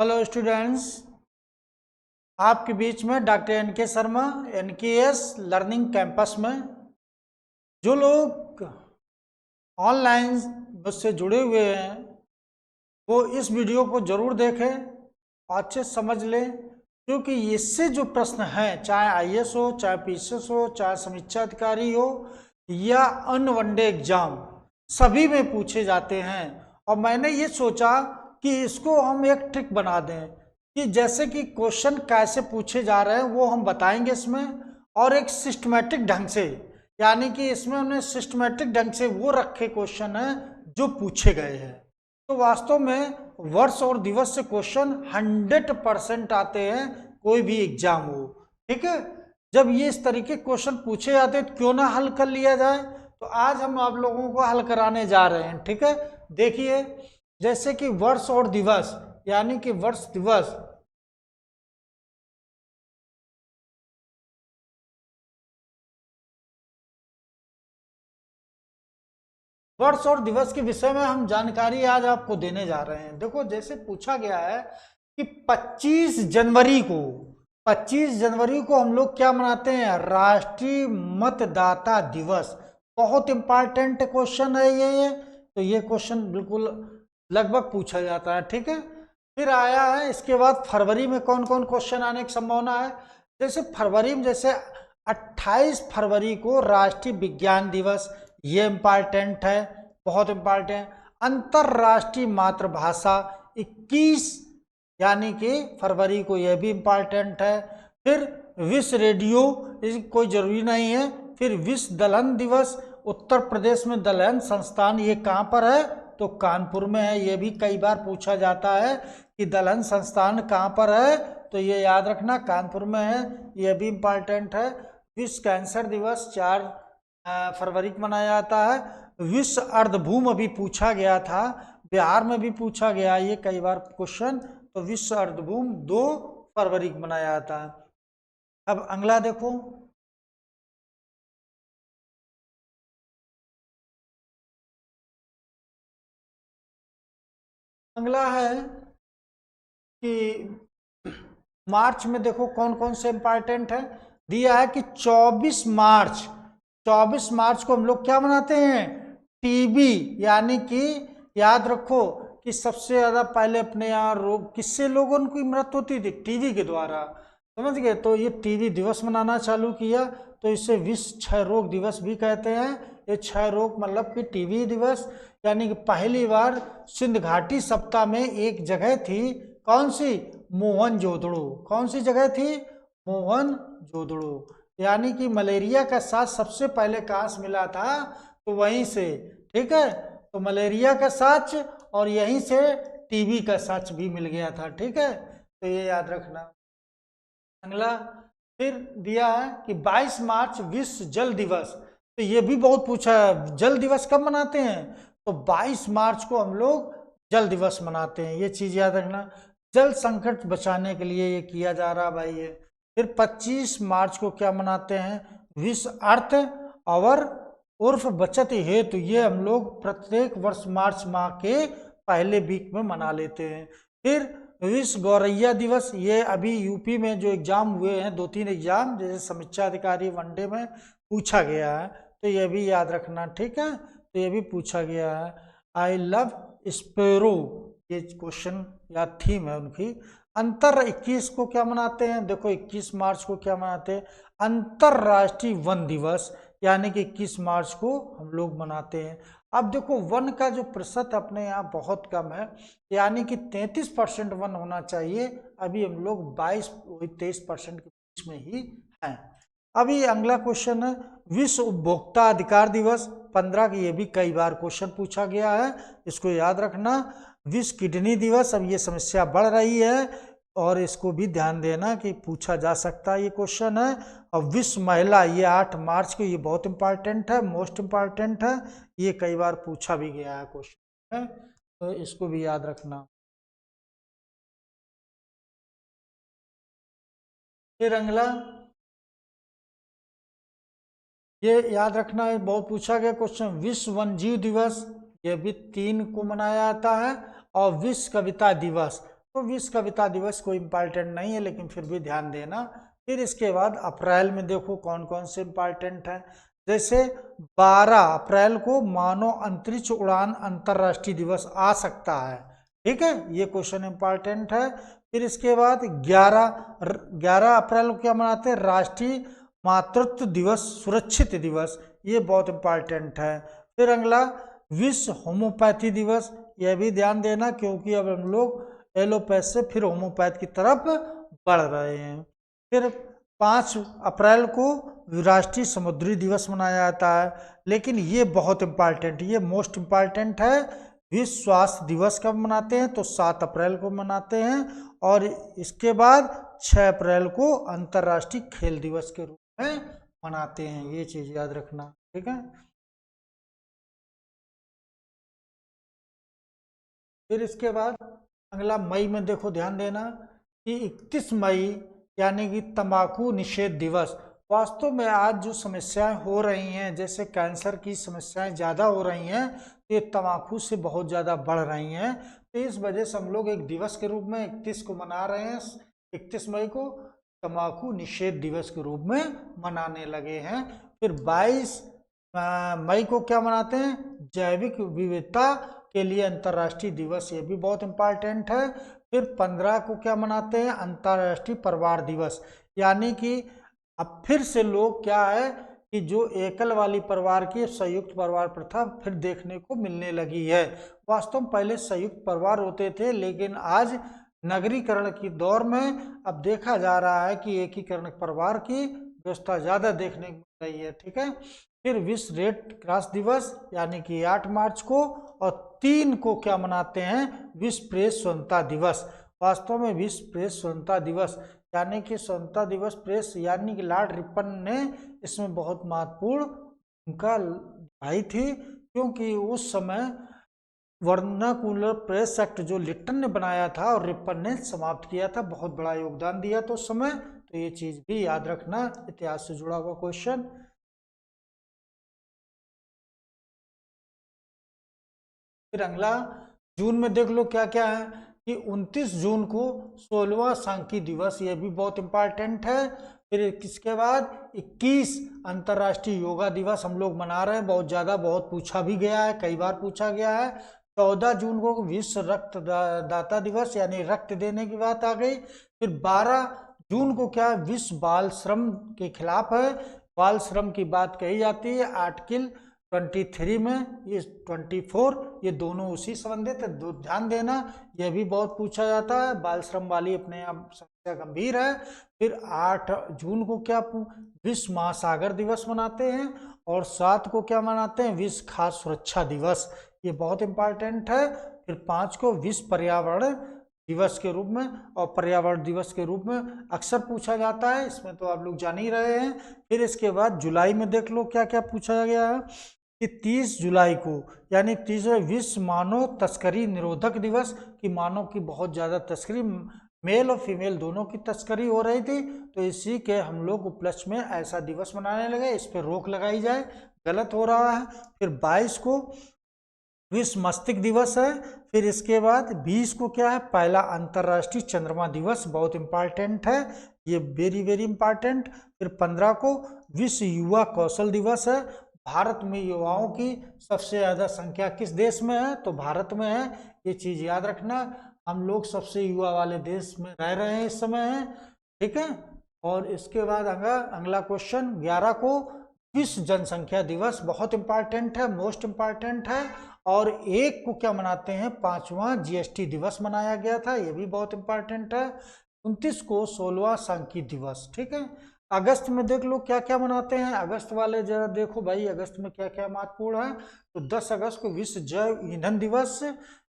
Hello students, आपके बीच में doctor NK. Sharma, NKS. Learning campus में जो लोग ऑनलाइन मुझसे जुड़े हुए हैं वो इस वीडियो को ज़रूर देखें, अच्छे समझ लें, क्योंकि इससे जो प्रश्न हैं, चाहे आईएएस हो, चाहे पीसीएस हो, चाहे समीक्षा अधिकारी हो या अन्य वनडे एग्जाम, सभी में पूछे जाते हैं। और मैंने ये सोचा कि इसको हम एक ट्रिक बना दें कि जैसे कि क्वेश्चन कैसे पूछे जा रहे हैं वो हम बताएंगे इसमें, और एक सिस्टमेटिक ढंग से, यानी कि इसमें हमने सिस्टमेटिक ढंग से वो रखे क्वेश्चन हैं जो पूछे गए हैं। तो वास्तव में वर्ष और दिवस से क्वेश्चन 100% आते हैं, कोई भी एग्जाम हो। ठीक है, जब ये इस तरीके क्वेश्चन पूछे जाते हैं तो क्यों ना हल कर लिया जाए। तो आज हम आप लोगों को हल कराने जा रहे हैं। ठीक है, देखिए, जैसे कि वर्ष और दिवस, यानी कि वर्ष दिवस, वर्ष और दिवस के विषय में हम जानकारी आज आपको देने जा रहे हैं। देखो, जैसे पूछा गया है कि 25 जनवरी को हम लोग क्या मनाते हैं? राष्ट्रीय मतदाता दिवस। बहुत इंपॉर्टेंट क्वेश्चन है ये। तो ये क्वेश्चन बिल्कुल लगभग पूछा जाता है। ठीक है, फिर आया है इसके बाद फरवरी में कौन कौन क्वेश्चन आने की संभावना है। जैसे फरवरी में, जैसे 28 फरवरी को राष्ट्रीय विज्ञान दिवस, ये इम्पॉर्टेंट है, बहुत इम्पॉर्टेंट। अंतरराष्ट्रीय मातृभाषा 21 यानी कि फरवरी को, यह भी इम्पॉर्टेंट है। फिर विश्व रेडियो, इसकी कोई जरूरी नहीं है। फिर विश्व दलहन दिवस, उत्तर प्रदेश में दलहन संस्थान, ये कहाँ पर है? तो कानपुर में है। ये भी कई बार पूछा जाता है कि दलहन संस्थान कहाँ पर है, तो ये याद रखना कानपुर में है। ये भी इम्पॉर्टेंट है। विश्व कैंसर दिवस 4 फरवरी को मनाया जाता है। विश्व अर्धभूम अभी पूछा गया था, बिहार में भी पूछा गया ये कई बार क्वेश्चन। तो विश्व अर्धभूम 2 फरवरी को मनाया जाता है। अब अगला देखो, अगला है कि मार्च में देखो कौन कौन से इंपॉर्टेंट है। दिया है कि 24 मार्च को हम लोग क्या मनाते हैं? टीबी, यानी कि याद रखो कि सबसे ज्यादा पहले अपने यहाँ रोग किससे लोगों की मृत्यु होती थी? टीबी के द्वारा। समझ गए? तो ये टीबी दिवस मनाना चालू किया, तो इसे विश्व क्षय रोग दिवस भी कहते हैं। ये क्षय रोग मतलब कि टीबी दिवस, यानी कि पहली बार सिंध घाटी सप्ताह में एक जगह थी, कौन सी? मोहनजोदड़ो। कौन सी जगह थी? मोहनजोदड़ो। यानी कि मलेरिया का साथ सबसे पहले कहाँ से मिला था? तो वहीं से। ठीक है, तो मलेरिया का साथ और यहीं से टीबी का साथ भी मिल गया था। ठीक है, तो ये याद रखना। अगला फिर दिया है कि 22 मार्च विश्व जल दिवस। तो ये भी बहुत पूछा है, जल दिवस कब मनाते हैं? तो 22 मार्च को हम लोग जल दिवस मनाते हैं। ये चीज याद रखना, जल संकट बचाने के लिए ये किया जा रहा भाई। ये फिर 25 मार्च को क्या मनाते हैं? विश्व अर्थ और उर्फ बचत हेतु, ये हम लोग प्रत्येक वर्ष मार्च माह के पहले वीक में मना लेते हैं। फिर विश्व गौरैया दिवस, ये अभी यूपी में जो एग्जाम हुए हैं, 2-3 एग्जाम, जैसे समीक्षा अधिकारी वनडे में पूछा गया है, तो ये भी याद रखना। ठीक है, तो ये भी पूछा गया है। आई लव स्पेरो, ये क्वेश्चन या थीम है उनकी। अंतर 21 को क्या मनाते हैं? देखो 21 मार्च को क्या मनाते हैं? अंतरराष्ट्रीय वन दिवस, यानी कि 21 मार्च को हम लोग मनाते हैं। अब देखो, वन का जो प्रतिशत अपने यहाँ बहुत कम है, यानी कि 33% वन होना चाहिए। अभी हम लोग 22-23% के बीच में ही हैं। अभी अगला क्वेश्चन है विश्व उपभोक्ता अधिकार दिवस 15 की, ये भी कई बार क्वेश्चन पूछा गया है, इसको याद रखना। विश्व किडनी दिवस, अब ये समस्या बढ़ रही है और इसको भी ध्यान देना कि पूछा जा सकता है, ये क्वेश्चन है। और विश्व महिला, ये 8 मार्च को, ये बहुत इंपॉर्टेंट है, मोस्ट इंपॉर्टेंट है, ये कई बार पूछा भी गया है क्वेश्चन है, तो इसको भी याद रखना। फिर अगला, ये याद रखना है, बहुत पूछा गया क्वेश्चन, विश्व वन्यजीव दिवस, ये भी 3 को मनाया जाता है। और विश्व कविता दिवस, तो विश्व कविता दिवस कोई इम्पॉर्टेंट नहीं है, लेकिन फिर भी ध्यान देना। फिर इसके बाद अप्रैल में देखो कौन कौन से इम्पॉर्टेंट है। जैसे 12 अप्रैल को मानव अंतरिक्ष उड़ान अंतर्राष्ट्रीय दिवस आ सकता है, ठीक है, ये क्वेश्चन इम्पॉर्टेंट है। फिर इसके बाद 11 अप्रैल को क्या मनाते हैं, राष्ट्रीय मातृत्व दिवस सुरक्षित दिवस, ये बहुत इम्पॉर्टेंट है। फिर अगला विश्व होम्योपैथी दिवस, यह भी ध्यान देना क्योंकि अब हम लोग एलोपैथ से फिर होम्योपैथ की तरफ बढ़ रहे हैं। फिर 5 अप्रैल को राष्ट्रीय समुद्री दिवस मनाया जाता है, लेकिन ये बहुत इम्पॉर्टेंट, ये मोस्ट इम्पॉर्टेंट है। विश्व स्वास्थ्य दिवस कब मनाते हैं, तो 7 अप्रैल को मनाते हैं। और इसके बाद 6 अप्रैल को अंतर्राष्ट्रीय खेल दिवस के रूप में मनाते हैं, ये चीज याद रखना, ठीक है। फिर इसके बाद अगला मई में देखो ध्यान देना कि 31 मई यानी कि तंबाकू निषेध दिवस। वास्तव में आज जो समस्याएं हो रही हैं, जैसे कैंसर की समस्याएं ज़्यादा हो रही हैं, तो ये तंबाकू से बहुत ज़्यादा बढ़ रही हैं। तो इस वजह से हम लोग एक दिवस के रूप में 31 को मना रहे हैं, 31 मई को तंबाकू निषेध दिवस के रूप में मनाने लगे हैं। फिर 22 मई को क्या मनाते हैं, जैविक विविधता के लिए अंतर्राष्ट्रीय दिवस, ये भी बहुत इम्पोर्टेंट है। फिर 15 को क्या मनाते हैं, अंतर्राष्ट्रीय परिवार दिवस, यानी कि अब फिर से लोग क्या है कि जो एकल वाली परिवार की संयुक्त परिवार प्रथा फिर देखने को मिलने लगी है। वास्तव में पहले संयुक्त परिवार होते थे, लेकिन आज नगरीकरण की दौर में अब देखा जा रहा है कि एकीकरण परिवार की व्यवस्था ज्यादा देखने को मिल रही है, ठीक है। फिर विश्व रेड क्रॉस दिवस यानी कि 8 मार्च को, और 3 को क्या मनाते हैं, विश्व प्रेस स्वतंत्रता दिवस। वास्तव में विश्व प्रेस स्वतंत्रता दिवस यानी कि स्वतंत्रता दिवस प्रेस यानी कि लॉर्ड रिपन ने इसमें बहुत महत्वपूर्ण भूमिका निभाई थी, क्योंकि उस समय वर्नाकुलर प्रेस एक्ट जो लिट्टन ने बनाया था और रिपन ने समाप्त किया था, बहुत बड़ा योगदान दिया था उस समय। तो ये चीज भी याद रखना, इतिहास से जुड़ा हुआ क्वेश्चन। फिर अगला जून में देख लो क्या क्या है कि 29 जून को 16वां सांख्यिकी दिवस, ये भी बहुत इंपॉर्टेंट है। फिर इसके बाद 21 अंतर्राष्ट्रीय योगा दिवस हम लोग मना रहे हैं, बहुत ज़्यादा, बहुत पूछा भी गया है, कई बार पूछा गया है। 14 जून को विश्व रक्त दाता दिवस यानी रक्त देने की बात आ गई। फिर 12 जून को क्या है, विश्व बाल श्रम के खिलाफ है, बाल श्रम की बात कही जाती है। आर्टिकल 23 में, ये 24, ये दोनों उसी संबंधित है, ध्यान देना, यह भी बहुत पूछा जाता है। बाल श्रम वाली अपने आप समस्या गंभीर है। फिर 8 जून को क्या विश्व महासागर दिवस मनाते हैं, और 7 को क्या मनाते हैं, विश्व खाद्य सुरक्षा दिवस, ये बहुत इंपॉर्टेंट है। फिर 5 को विश्व पर्यावरण दिवस के रूप में, और पर्यावरण दिवस के रूप में अक्सर पूछा जाता है, इसमें तो आप लोग जान ही रहे हैं। फिर इसके बाद जुलाई में देख लो क्या क्या पूछा गया है कि 30 जुलाई को यानी 30वें विश्व मानव तस्करी निरोधक दिवस, कि मानव की बहुत ज़्यादा तस्करी, मेल और फीमेल दोनों की तस्करी हो रही थी, तो इसी के हम लोग उपलक्ष्य में ऐसा दिवस मनाने लगे, इस पर रोक लगाई जाए, गलत हो रहा है। फिर 22 को विश्व मस्तिष्क दिवस है। फिर इसके बाद 20 को क्या है, पहला अंतर्राष्ट्रीय चंद्रमा दिवस, बहुत इंपॉर्टेंट है, ये वेरी वेरी इंपॉर्टेंट। फिर 15 को विश्व युवा कौशल दिवस है। भारत में युवाओं की सबसे ज़्यादा संख्या किस देश में है, तो भारत में है, ये चीज़ याद रखना, हम लोग सबसे युवा वाले देश में रह रहे हैं इस समय है, ठीक है। और इसके बाद अगला क्वेश्चन 11 को विश्व जनसंख्या दिवस, बहुत इंपॉर्टेंट है, मोस्ट इंपॉर्टेंट है। और 1 को क्या मनाते हैं, 5वां जीएसटी दिवस मनाया गया था, ये भी बहुत इंपॉर्टेंट है। 29 को 16वां सांख्यिकी दिवस, ठीक है। अगस्त में देख लो क्या क्या मनाते हैं, अगस्त वाले जरा देखो भाई, अगस्त में क्या क्या महत्वपूर्ण है। तो 10 अगस्त को विश्व जैव ईंधन दिवस,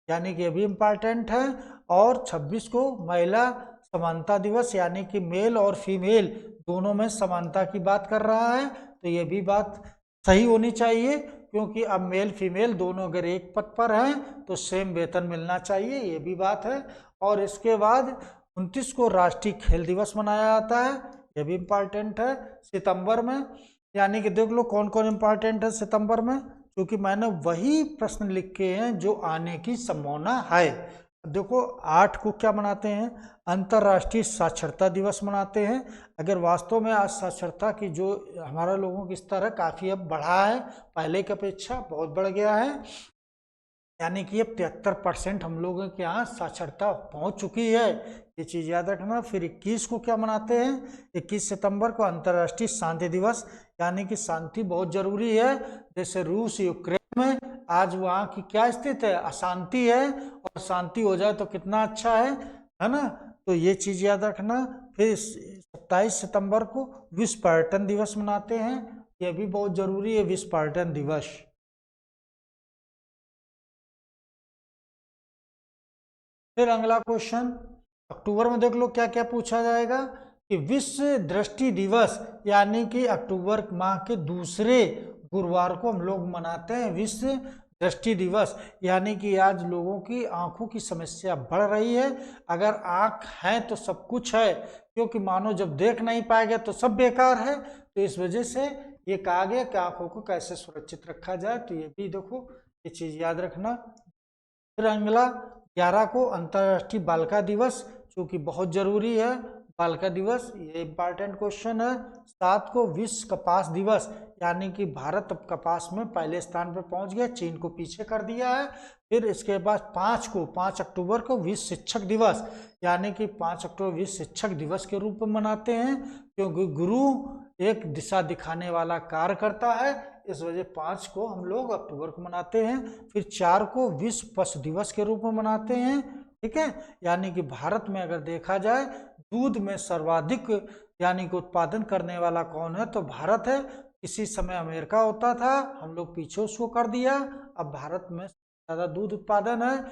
यानी कि ये भी इम्पॉर्टेंट है। और 26 को महिला समानता दिवस, यानी कि मेल और फीमेल दोनों में समानता की बात कर रहा है, तो ये भी बात सही होनी चाहिए, क्योंकि अब मेल फीमेल दोनों अगर एक पद पर हैं तो सेम वेतन मिलना चाहिए, ये भी बात है। और इसके बाद 29 को राष्ट्रीय खेल दिवस मनाया जाता है, यह भी इम्पॉर्टेंट है सितंबर में। यानी कि देख लो कौन कौन इम्पॉर्टेंट है सितंबर में, क्योंकि मैंने वही प्रश्न लिखे हैं जो आने की संभावना है, देखो 8 को क्या मनाते हैं, अंतर्राष्ट्रीय साक्षरता दिवस मनाते हैं। अगर वास्तव में आज साक्षरता की जो हमारा लोगों की स्तर है काफ़ी अब बढ़ा है, पहले की अपेक्षा बहुत बढ़ गया है, यानी कि अब 73% हम लोगों के यहाँ साक्षरता पहुँच चुकी है, ये चीज़ याद रखना। फिर 21 को क्या मनाते हैं, 21 सितंबर को अंतर्राष्ट्रीय शांति दिवस, यानी कि शांति बहुत जरूरी है। जैसे रूस यूक्रेन में आज वहाँ की क्या स्थिति है, अशांति है, और शांति हो जाए तो कितना अच्छा है ना। तो ये चीज़ याद रखना। फिर 27 सितंबर को विश्व पर्यटन दिवस मनाते हैं, यह भी बहुत जरूरी है, विश्व पर्यटन दिवस। फिर अगला क्वेश्चन अक्टूबर में देख लो क्या क्या पूछा जाएगा कि विश्व दृष्टि दिवस, यानी कि अक्टूबर माह के दूसरे गुरुवार को हम लोग मनाते हैं विश्व दृष्टि दिवस, यानी कि आज लोगों की आंखों की समस्या बढ़ रही है। अगर आंख है तो सब कुछ है, क्योंकि मानो जब देख नहीं पाएगा तो सब बेकार है। तो इस वजह से ये कहा गया कि आंखों को कैसे सुरक्षित रखा जाए, तो ये भी देखो ये चीज़ याद रखना। फिर अगला 11 को अंतर्राष्ट्रीय बालिका दिवस, जो कि बहुत जरूरी है, बालिका दिवस ये इंपॉर्टेंट क्वेश्चन है। 7 को विश्व कपास दिवस, यानी कि भारत अब कपास में पहले स्थान पर पहुंच गया, चीन को पीछे कर दिया है। फिर इसके बाद 5 अक्टूबर को विश्व शिक्षक दिवस, यानी कि 5 अक्टूबर विश्व शिक्षक दिवस के रूप में मनाते हैं, क्योंकि गुरु एक दिशा दिखाने वाला कार्य करता है, इस वजह 5 को हम लोग अक्टूबर को मनाते हैं। फिर 4 को विश्व पशु दिवस के रूप में मनाते हैं, ठीक है। यानी कि भारत में अगर देखा जाए दूध में सर्वाधिक यानी कि उत्पादन करने वाला कौन है, तो भारत है। किसी समय अमेरिका होता था, हम लोग पीछे उसको कर दिया, अब भारत में ज़्यादा दूध उत्पादन है।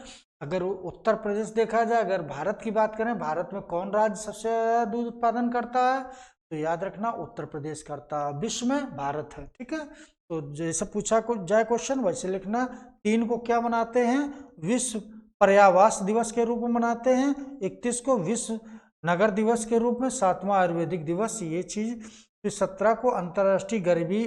अगर उत्तर प्रदेश देखा जाए, अगर भारत की बात करें, भारत में कौन राज्य सबसे ज़्यादा दूध उत्पादन करता है, तो याद रखना उत्तर प्रदेश करता है, विश्व में भारत है, ठीक है। तो जैसे पूछा जाए क्वेश्चन वैसे लिखना। 3 को क्या मनाते हैं, विश्व पर्यावास दिवस के रूप में मनाते हैं। 31 को विश्व नगर दिवस के रूप में, 7वां आयुर्वेदिक दिवस ये चीज। फिर 17 को अंतर्राष्ट्रीय गरीबी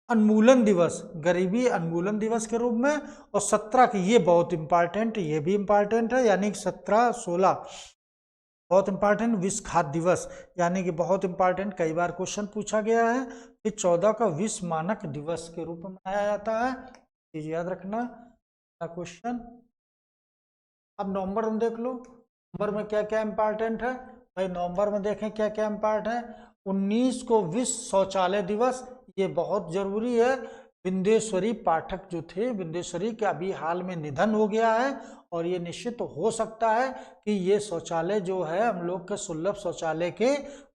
उन्मूलन दिवस, गरीबी उन्मूलन दिवस के रूप में। और 17 की ये बहुत इंपॉर्टेंट, ये भी इंपॉर्टेंट है, यानी कि 17 16 बहुत इंपॉर्टेंट विश्व खाद्य दिवस, यानी कि बहुत इंपॉर्टेंट, कई बार क्वेश्चन पूछा गया है। फिर 14 का विश्व मानक दिवस के रूप में मनाया जाता है, चीज याद रखना क्वेश्चन। अब नवंबर में देख लो, नवंबर में क्या क्या इंपॉर्टेंट है भाई, नवंबर में देखें क्या क्या इंपॉर्टेंट है। 19 को विश्व शौचालय दिवस, ये बहुत जरूरी है। बिंदेश्वरी पाठक जो थे, बिंदेश्वरी के अभी हाल में निधन हो गया है, और ये निश्चित तो हो सकता है कि ये शौचालय जो है हम लोग के सुलभ शौचालय के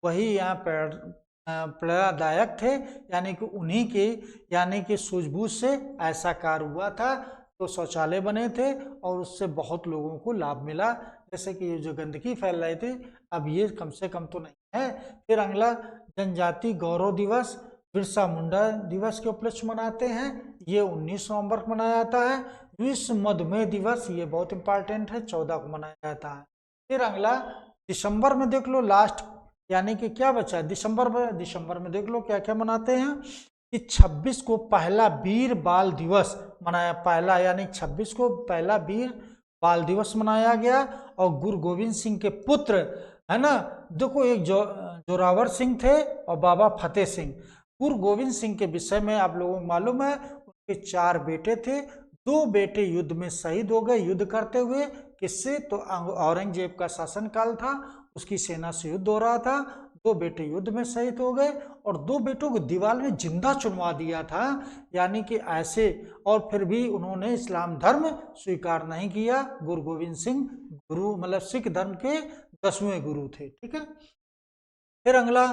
वही यहाँ प्रेरणादायक थे, यानी कि उन्हीं के यानी कि सूझबूझ से ऐसा कार्य हुआ था, तो शौचालय बने थे और उससे बहुत लोगों को लाभ मिला। जैसे कि ये जो गंदगी फैल रही थी, अब ये कम से कम तो नहीं है। फिर अगला जनजाति गौरव दिवस, बिरसा मुंडा दिवस के उपलक्ष्य मनाते हैं, ये 19 नवंबर को मनाया जाता है। विश्व मधुमेह दिवस, ये बहुत इंपॉर्टेंट है, 14 को मनाया जाता है। फिर अगला दिसंबर में देख लो लास्ट, यानी कि क्या बचा है दिसंबर में देख लो क्या क्या मनाते हैं कि 26 को पहला वीर बाल दिवस मनाया, पहला यानी 26 को पहला वीर बाल दिवस मनाया गया। और गुरु गोविंद सिंह के पुत्र है ना, देखो एक जोरावर सिंह थे और बाबा फतेह सिंह। गुरु गोविंद सिंह के विषय में आप लोगों को मालूम है, उनके 4 बेटे थे, 2 बेटे युद्ध में शहीद हो गए, युद्ध करते हुए। किससे, तो औरंगजेब का शासनकाल था, उसकी सेना से युद्ध हो रहा था, 2 बेटे युद्ध में शहीद हो गए, और 2 बेटों को दीवार में जिंदा चुनवा दिया था, यानी कि ऐसे। और फिर भी उन्होंने इस्लाम धर्म स्वीकार नहीं किया। गुरु गोविंद सिंह गुरु मतलब सिख धर्म के 10वें गुरु थे, ठीक है। फिर अगला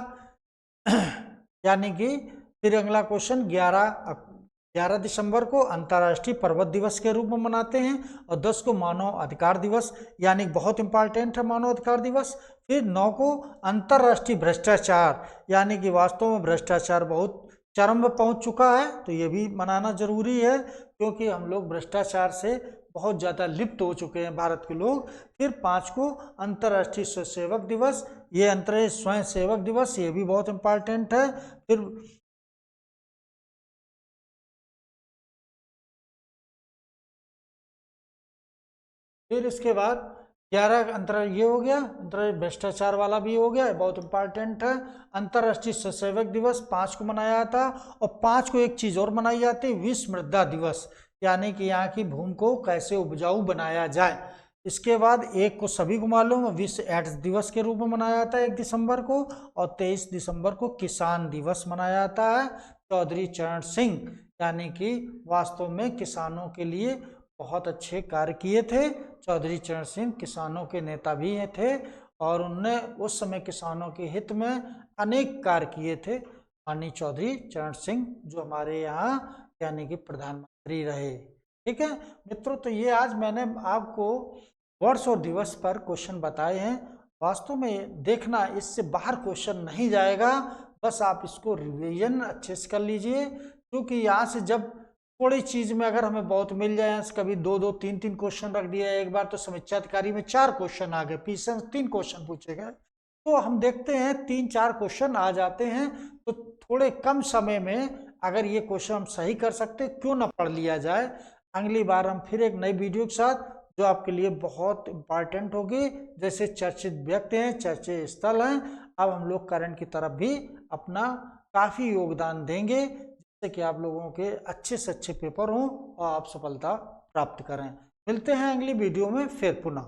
यानी कि फिर अगला क्वेश्चन 11 दिसंबर को अंतर्राष्ट्रीय पर्वत दिवस के रूप में मनाते हैं, और 10 को मानव अधिकार दिवस, यानी बहुत इंपॉर्टेंट है मानव अधिकार दिवस। फिर 9 को अंतर्राष्ट्रीय भ्रष्टाचार, यानी कि वास्तव में भ्रष्टाचार बहुत चरम पर पहुंच चुका है, तो ये भी मनाना जरूरी है, क्योंकि हम लोग भ्रष्टाचार से बहुत ज़्यादा लिप्त हो चुके हैं भारत के लोग। फिर 5 को अंतर्राष्ट्रीय स्वयंसेवक दिवस, ये अंतर्राष्ट्रीय स्वयंसेवक दिवस ये भी बहुत इंपॉर्टेंट है। फिर फिर इसके बाद 11 अंतर ये हो गया, अंतर भ्रष्टाचार वाला भी हो गया, बहुत इंपॉर्टेंट है। अंतर्राष्ट्रीय स्वयंसेवक दिवस 5 को मनाया जाता, और 5 को एक चीज और मनाई जाती है, विश्व मृदा दिवस, यानी कि यहाँ की भूमि को कैसे उपजाऊ बनाया जाए। इसके बाद एक को सभी को मालूम, विश्व एड्स दिवस के रूप में मनाया जाता है 1 दिसंबर को, और 23 दिसंबर को किसान दिवस मनाया जाता है। चौधरी चरण सिंह, यानी कि वास्तव में किसानों के लिए बहुत अच्छे कार्य किए थे। चौधरी चरण सिंह किसानों के नेता भी थे, और उनने उस समय किसानों के हित में अनेक कार्य किए थे। माननीय चौधरी चरण सिंह, जो हमारे यहाँ यानी कि प्रधानमंत्री रहे। ठीक है मित्रों, तो ये आज मैंने आपको वर्ष और दिवस पर क्वेश्चन बताए हैं। वास्तव में देखना, इससे बाहर क्वेश्चन नहीं जाएगा, बस आप इसको रिवीजन अच्छे से कर लीजिए, क्योंकि यहाँ से जब थोड़ी चीज में अगर हमें बहुत मिल जाए, कभी 2-2, 3-3 क्वेश्चन रख दिया, एक बार तो समीक्षा अधिकारी में 4 क्वेश्चन आ गए, पीछे 3 क्वेश्चन पूछे गए, तो हम देखते हैं 3-4 क्वेश्चन आ जाते हैं, तो थोड़े कम समय में अगर ये क्वेश्चन हम सही कर सकते, क्यों ना पढ़ लिया जाए। अगली बार हम फिर एक नई वीडियो के साथ, जो आपके लिए बहुत इंपॉर्टेंट होगी, जैसे चर्चित व्यक्ति हैं, चर्चित स्थल हैं, अब हम लोग करंट की तरफ भी अपना काफी योगदान देंगे, जिससे कि आप लोगों के अच्छे से अच्छे पेपर हों और आप सफलता प्राप्त करें। मिलते हैं अगली वीडियो में फिर पुनः।